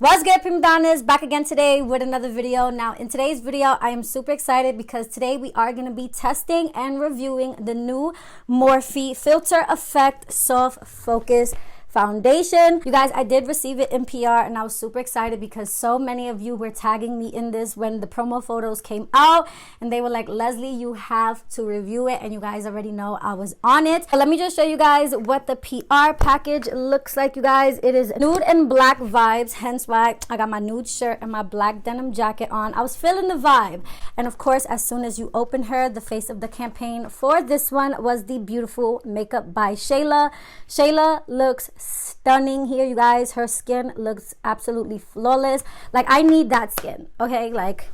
What's good, prima donnas? Back again today with another video. Now in today's video I am super excited because today we are going to be testing and reviewing the new Morphe Filter Effect Soft Focus foundation. You guys, I did receive it in PR and I was super excited because so many of you were tagging me in this when the promo photos came out and they were like, Leslie, you have to review it, and you guys already know I was on it. But let me just show you guys what the PR package looks like. You guys, it is nude and black vibes, hence why I got my nude shirt and my black denim jacket on. I was feeling the vibe, and of course as soon as you open her, the face of the campaign for this one was the beautiful makeup by Shayla. Shayla looks stunning here, you guys. Her skin looks absolutely flawless. Like, I need that skin, okay? Like,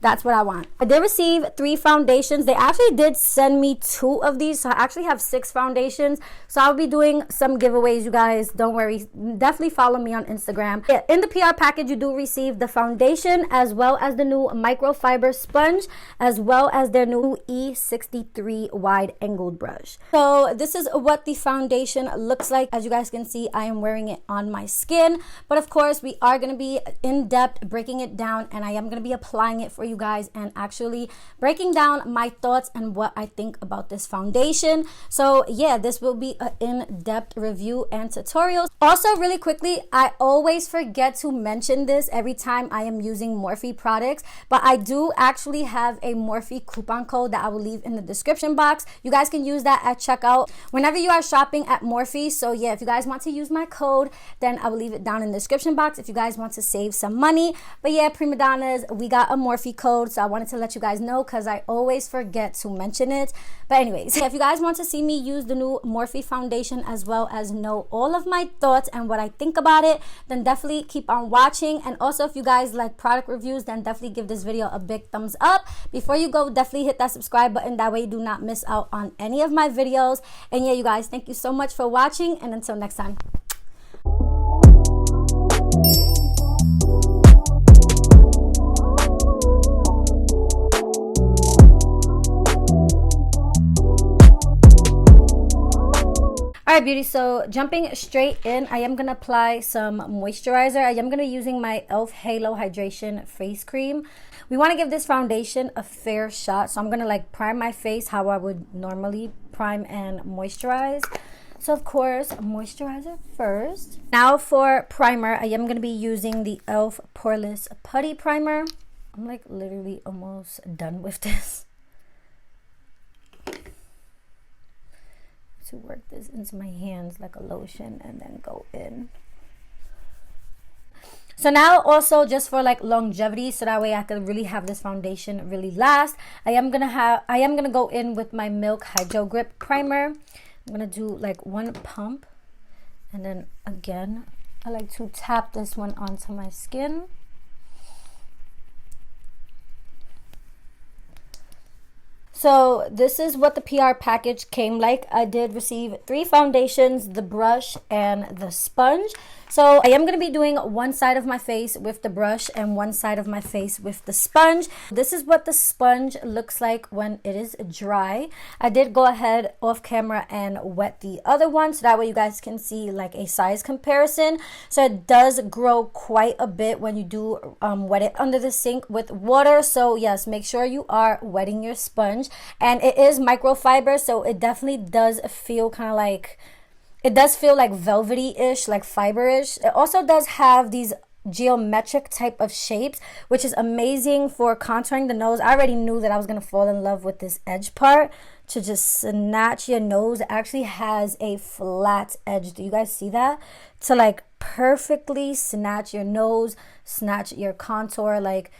that's what I want. I did receive 3 foundations. They actually did send me 2 of these, so I actually have 6 foundations. So I'll be doing some giveaways, you guys. Don't worry. Definitely follow me on Instagram. Yeah, in the PR package, you do receive the foundation as well as the new microfiber sponge, as well as their new E63 wide angled brush. So this is what the foundation looks like. As you guys can see, I am wearing it on my skin. But of course, we are going to be in depth breaking it down, and I am going to be applying it for you guys and actually breaking down my thoughts and what I think about this foundation. So yeah, this will be an in-depth review and tutorials. Also, really quickly, I always forget to mention this every time I am using Morphe products, but I do actually have a Morphe coupon code that I will leave in the description box. You guys can use that at checkout whenever you are shopping at Morphe. So yeah, if you guys want to use my code, then I will leave it down in the description box if you guys want to save some money. But yeah, prima donnas, we got a Morphe code, so I wanted to let you guys know because I always forget to mention it. But anyways, if you guys want to see me use the new Morphe foundation as well as know all of my thoughts and what I think about it, then definitely keep on watching. And also, if you guys like product reviews, then definitely give this video a big thumbs up. Before you go, definitely hit that subscribe button, that way you do not miss out on any of my videos. And yeah, you guys, thank you so much for watching, and until next time. Alright, beauty, so jumping straight in, I am going to apply some moisturizer. I am going to be using my e.l.f. Halo Hydration Face Cream. We want to give this foundation a fair shot, so I'm going to like prime my face how I would normally prime and moisturize. So of course, moisturizer first. Now for primer, I am going to be using the e.l.f. Poreless Putty Primer. I'm like literally almost done with this. To work this into my hands like a lotion and then go in. So now also just for like longevity, so that way I can really have this foundation really last, I am gonna go in with my Milk Hydro Grip Primer. I'm gonna do like 1 pump, and then again I like to tap this one onto my skin. So this is what the PR package came like. I did receive 3 foundations, the brush, and the sponge. So I am going to be doing one side of my face with the brush and one side of my face with the sponge. This is what the sponge looks like when it is dry. I did go ahead off camera and wet the other one, so that way you guys can see like a size comparison. So it does grow quite a bit when you do wet it under the sink with water. So yes, make sure you are wetting your sponge. And it is microfiber, so it definitely does feel kind of like, it does feel like velvety-ish, like fiber-ish. It also does have these geometric type of shapes, which is amazing for contouring the nose. I already knew that I was going to fall in love with this edge part to just snatch your nose. It actually has a flat edge. Do you guys see that? To like perfectly snatch your nose, snatch your contour. Like,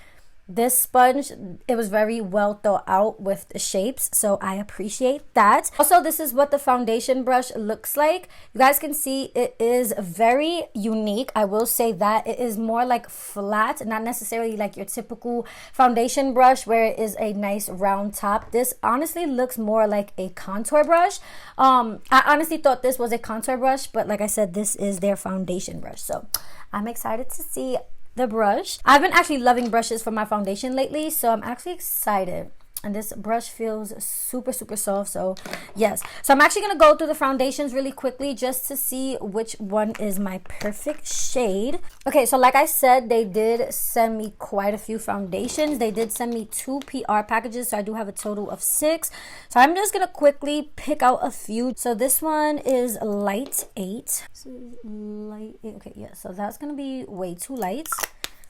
this sponge, it was very well thought out with the shapes, so I appreciate that. Also, this is what the foundation brush looks like. You guys can see it is very unique. I will say that it is more like flat, not necessarily like your typical foundation brush where it is a nice round top. This honestly looks more like a contour brush. I honestly thought this was a contour brush, but like I said, this is their foundation brush. So I'm excited to see the brush. I've been actually loving brushes for my foundation lately, so I'm actually excited. and this brush feels super soft. So yes, so I'm actually gonna go through the foundations really quickly just to see which one is my perfect shade. Okay, so like I said, they did send me quite a few foundations. They did send me 2 PR packages, so I do have a total of 6. So I'm just gonna quickly pick out a few. So this one is light 8. This is light 8. Okay, yeah, so that's gonna be way too light.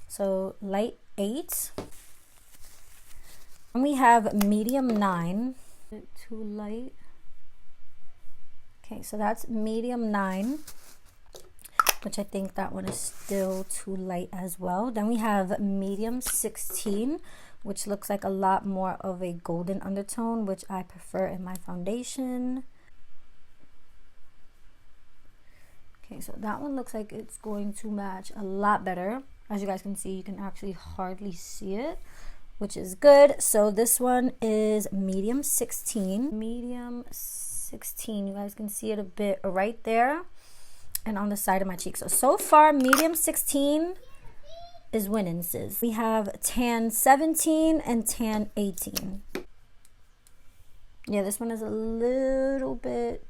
So light 8. And we have medium 9. Too light. Okay, so that's medium 9, which I think that one is still too light as well. Then we have medium 16, which looks like a lot more of a golden undertone, which I prefer in my foundation. Okay, so that one looks like it's going to match a lot better. As you guys can see, you can actually hardly see it, which is good. So this one is medium 16. Medium 16, you guys can see it a bit right there and on the side of my cheek. So far, medium 16 is winning, sis. We have tan 17 and tan 18. Yeah, this one is a little bit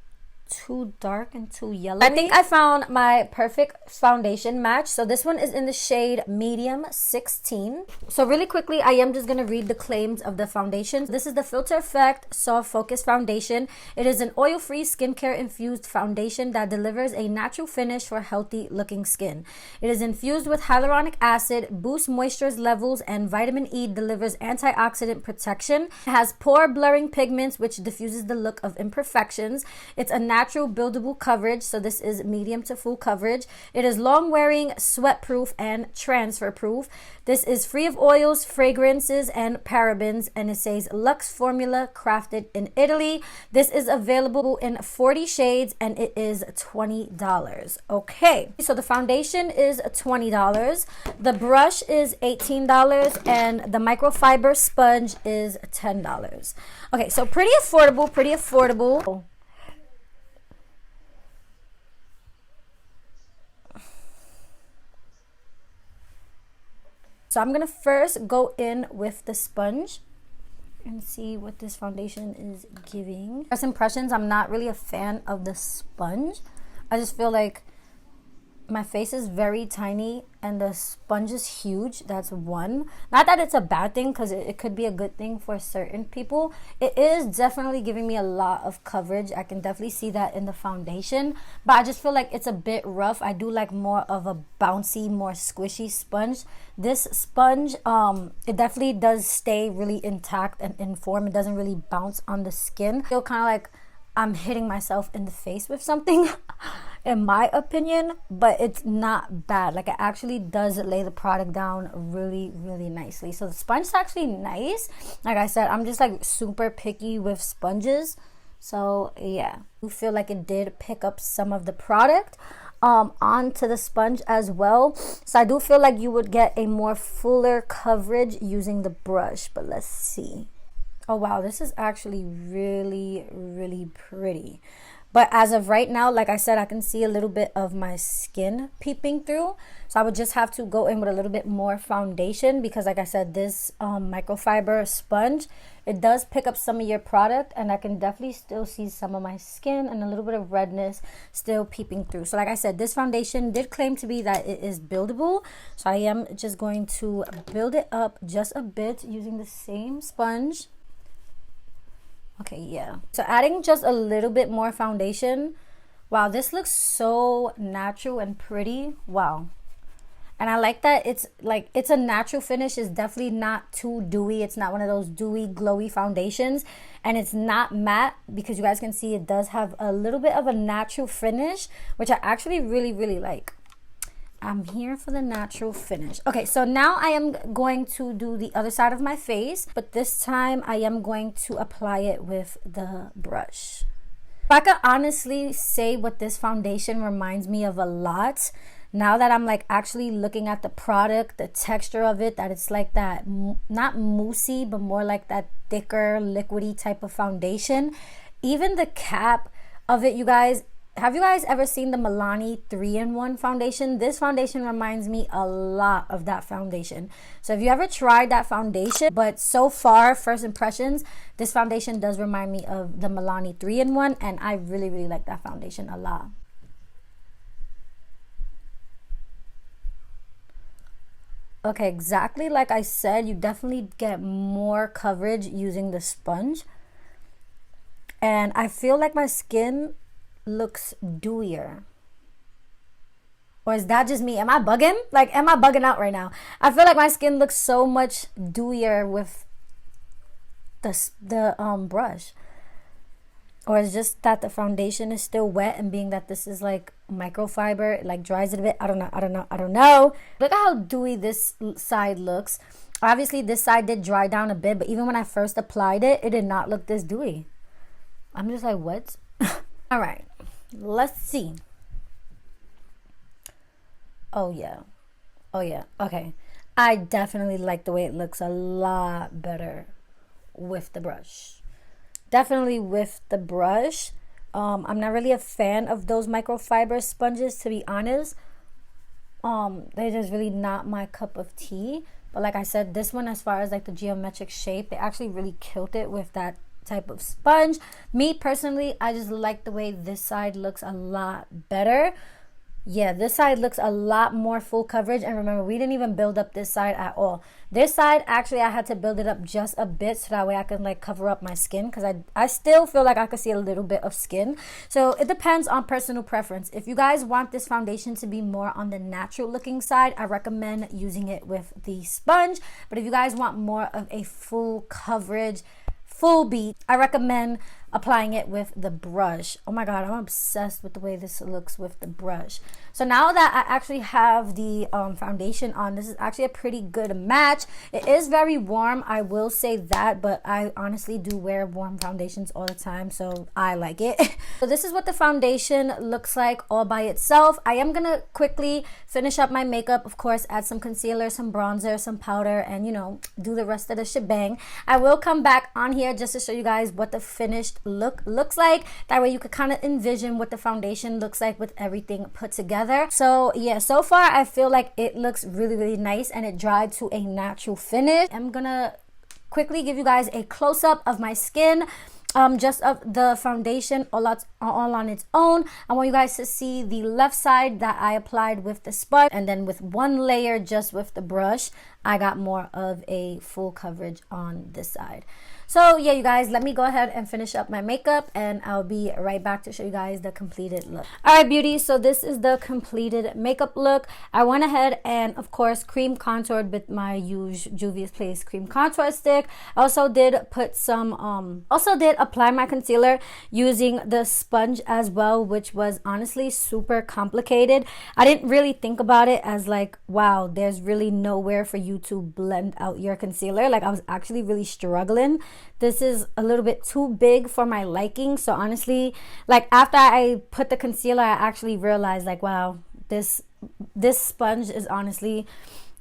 too dark and too yellow. I think I found my perfect foundation match. So this one is in the shade medium 16. So really quickly, I am just going to read the claims of the foundation. This is the Filter Effect Soft Focus Foundation. It is an oil-free skincare infused foundation that delivers a natural finish for healthy looking skin. It is infused with hyaluronic acid, boosts moisture levels, and vitamin E delivers antioxidant protection. It has pore blurring pigments, which diffuses the look of imperfections. It's a natural buildable coverage, so this is medium to full coverage. It is long wearing, sweat proof, and transfer proof. This is free of oils, fragrances, and parabens, and it says Luxe Formula, crafted in Italy. This is available in 40 shades and it is $20. Okay, so the foundation is $20, the brush is $18, and the microfiber sponge is $10. Okay, so pretty affordable. So I'm gonna first go in with the sponge and see what this foundation is giving. First impressions, I'm not really a fan of the sponge. I just feel like my face is very tiny and the sponge is huge. That's one. Not that it's a bad thing, because it could be a good thing for certain people. It is definitely giving me a lot of coverage. I can definitely see that in the foundation, but I just feel like it's a bit rough. I do like more of a bouncy, more squishy sponge. This sponge, it definitely does stay really intact and in form. It doesn't really bounce on the skin. I feel kind of like I'm hitting myself in the face with something in my opinion, but it's not bad. Like, it actually does lay the product down really nicely. So the sponge is actually nice. Like I said, I'm just like super picky with sponges, so yeah, I feel like it did pick up some of the product onto the sponge as well. So I do feel like you would get a more fuller coverage using the brush, but let's see. Oh wow, this is actually really pretty. But as of right now, like I said, I can see a little bit of my skin peeping through. So I would just have to go in with a little bit more foundation, because like I said, this microfiber sponge, it does pick up some of your product, and I can definitely still see some of my skin and a little bit of redness still peeping through. So like I said, this foundation did claim to be that it is buildable. So I am just going to build it up just a bit using the same sponge. Okay, yeah. So adding just a little bit more foundation. Wow, this looks so natural and pretty. Wow. And I like that it's like, it's a natural finish. It's definitely not too dewy. It's not one of those dewy, glowy foundations. And it's not matte, because you guys can see it does have a little bit of a natural finish, which I actually really like. I'm here for the natural finish. Okay, so now I am going to do the other side of my face, but this time I am going to apply it with the brush. If I could honestly say what this foundation reminds me of a lot, now that I'm like actually looking at the product, the texture of it, that it's like that, not moussey, but more like that thicker, liquidy type of foundation. Even the cap of it, you guys, Have you guys ever seen the Milani 3-in-1 foundation? This foundation reminds me a lot of that foundation. So if you ever tried that foundation, but so far, first impressions, this foundation does remind me of the Milani 3-in-1, and I really, really like that foundation a lot. Okay, exactly like I said, you definitely get more coverage using the sponge. And I feel like my skin looks dewier. Or is that just me? Am I bugging? Like, am I bugging out right now? I feel like my skin looks so much dewier with the brush. Or it's just that the foundation is still wet, and being that this is like microfiber, it like dries it a bit. I don't know. Look at how dewy this side looks. Obviously, this side did dry down a bit, but even when I first applied it, it did not look this dewy. I'm just like, what? All right, let's see. Oh yeah, okay. I definitely like the way it looks a lot better with the brush. Definitely with the brush. I'm not really a fan of those microfiber sponges, to be honest. They're just really not my cup of tea. But like I said, this one, as far as like the geometric shape, they actually really killed it with that type of sponge. Me personally, I just like the way this side looks a lot better. Yeah, this side looks a lot more full coverage. And remember, we didn't even build up this side at all. This side, actually, I had to build it up just a bit so that way I can like cover up my skin, because I still feel like I could see a little bit of skin. So it depends on personal preference. If you guys want this foundation to be more on the natural looking side, I recommend using it with the sponge. But if you guys want more of a full coverage, full beat, I recommend applying it with the brush. Oh my god, I'm obsessed with the way this looks with the brush. So now that I actually have the foundation on, this is actually a pretty good match. It is very warm, I will say that, but I honestly do wear warm foundations all the time, so I like it. So this is what the foundation looks like all by itself. I am gonna quickly finish up my makeup, of course, add some concealer, some bronzer, some powder, and you know, do the rest of the shebang. I will come back on here just to show you guys what the finished look looks like. That way you could kind of envision what the foundation looks like with everything put together. So yeah, so far I feel like it looks really, really nice, and it dried to a natural finish. I'm gonna quickly give you guys a close-up of my skin, just of the foundation all on its own. I want you guys to see the left side that I applied with the sponge, and then with one layer just with the brush, I got more of a full coverage on this side. So yeah, you guys, let me go ahead and finish up my makeup, and I'll be right back to show you guys the completed look. All right, beauties, so this is the completed makeup look. I went ahead and, of course, cream contoured with my huge Juvia's Place cream contour stick. I also did put some, apply my concealer using the sponge as well, which was honestly super complicated. I didn't really think about it as like, wow, there's really nowhere for you to blend out your concealer. Like, I was actually really struggling. This is a little bit too big for my liking. So honestly, like after I put the concealer, I actually realized like, wow, this sponge is honestly,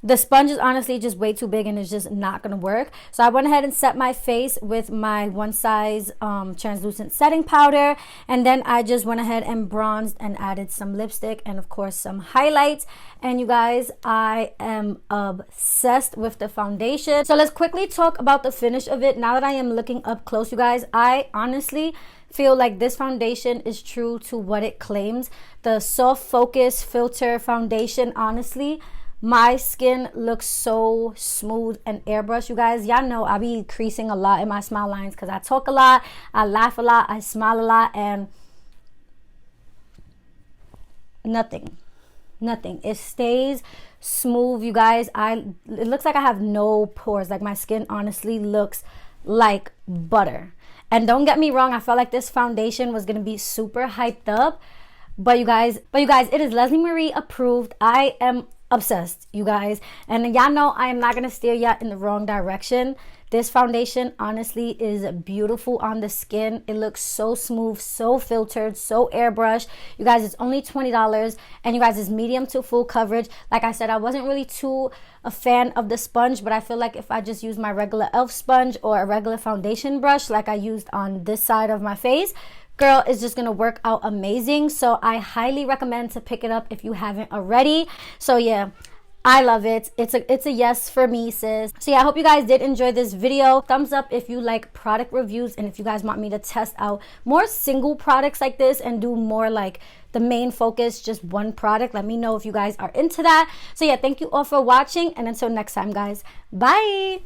the sponge is honestly just way too big, and it's just not gonna work. So I went ahead and set my face with my One Size translucent setting powder, and then I just went ahead and bronzed and added some lipstick and of course some highlights. And you guys, I am obsessed with the foundation. So let's quickly talk about the finish of it. Now that I am looking up close, you guys, I honestly feel like this foundation is true to what it claims. The soft focus filter foundation, honestly, my skin looks so smooth and airbrush. You guys, y'all know I be creasing a lot in my smile lines because I talk a lot, I laugh a lot, I smile a lot, and nothing, it stays smooth. You guys, it looks like I have no pores. Like, my skin honestly looks like butter. And don't get me wrong, I felt like this foundation was gonna be super hyped up, but you guys, it is Leslie Marie approved. I am obsessed, you guys, and y'all know I am not gonna steer y'all in the wrong direction. This foundation honestly is beautiful on the skin. It looks so smooth, so filtered, so airbrush. You guys, it's only $20, and you guys, it's medium to full coverage. Like I said, I wasn't really too a fan of the sponge, but I feel like if I just use my regular e.l.f. sponge or a regular foundation brush like I used on this side of my face, girl, is just gonna work out amazing. So I highly recommend to pick it up if you haven't already. So yeah, I love it. It's a yes for me, sis. So yeah, I hope you guys did enjoy this video. Thumbs up if you like product reviews, and if you guys want me to test out more single products like this and do more like the main focus, just one product, let me know if you guys are into that. So yeah, thank you all for watching, and until next time, guys, bye.